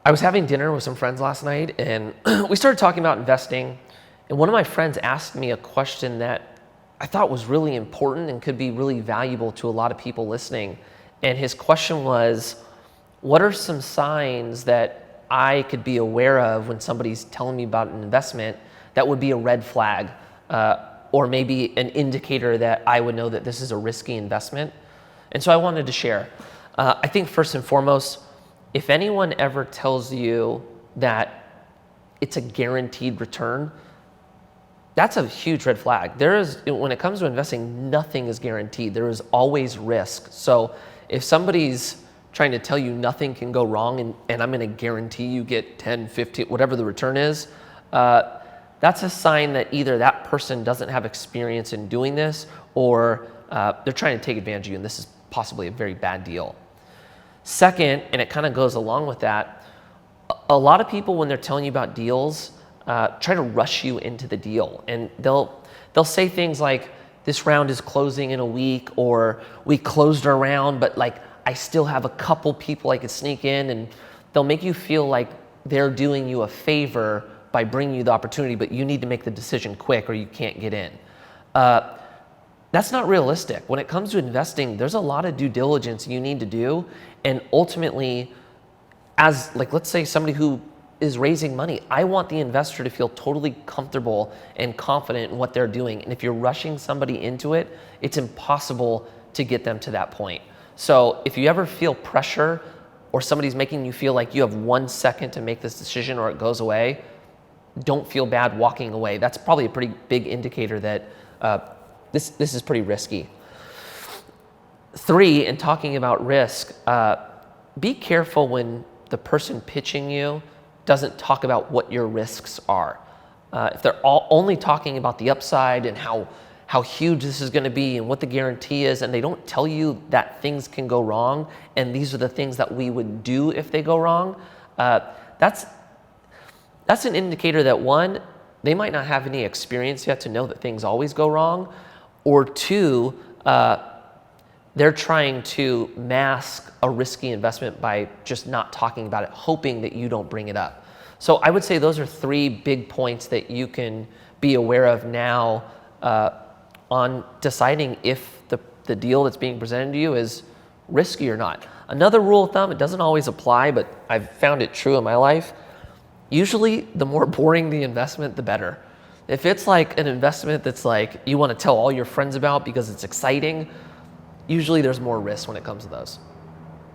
I was having dinner with some friends last night, and we started talking about investing. And one of my friends asked me a question that I thought was really important and could be really valuable to a lot of people listening. And his question was, what are some signs that I could be aware of when somebody's telling me about an investment that would be a red flag, or maybe an indicator that I would know that this is a risky investment? And so I wanted to share. I think first and foremost, if anyone ever tells you that it's a guaranteed return, that's a huge red flag. When it comes to investing, nothing is guaranteed. There is always risk. So if somebody's trying to tell you nothing can go wrong and I'm going to guarantee you get 10, 15, whatever the return is, that's a sign that either that person doesn't have experience in doing this, or they're trying to take advantage of you, and this is possibly a very bad deal. Second, and it kind of goes along with that, a lot of people, when they're telling you about deals, try to rush you into the deal. And they'll say things like, this round is closing in a week, or we closed our round, but like I still have a couple people I could sneak in, and they'll make you feel like they're doing you a favor by bringing you the opportunity, but you need to make the decision quick or you can't get in. That's not realistic. When it comes to investing, there's a lot of due diligence you need to do. And ultimately, as like, let's say somebody who is raising money, I want the investor to feel totally comfortable and confident in what they're doing. And if you're rushing somebody into it, it's impossible to get them to that point. So if you ever feel pressure, or somebody's making you feel like you have 1 second to make this decision or it goes away, don't feel bad walking away. That's probably a pretty big indicator that this is pretty risky. 3, in talking about risk, be careful when the person pitching you doesn't talk about what your risks are. If they're only talking about the upside and how huge this is going to be and what the guarantee is, and they don't tell you that things can go wrong and these are the things that we would do if they go wrong, that's an indicator that, 1, they might not have any experience yet to know that things always go wrong, or 2, they're trying to mask a risky investment by just not talking about it, hoping that you don't bring it up. So I would say those are 3 big points that you can be aware of now on deciding if the deal that's being presented to you is risky or not. Another rule of thumb, it doesn't always apply, but I've found it true in my life. Usually the more boring the investment, the better. If it's like an investment that's like you want to tell all your friends about because it's exciting, usually there's more risk when it comes to those.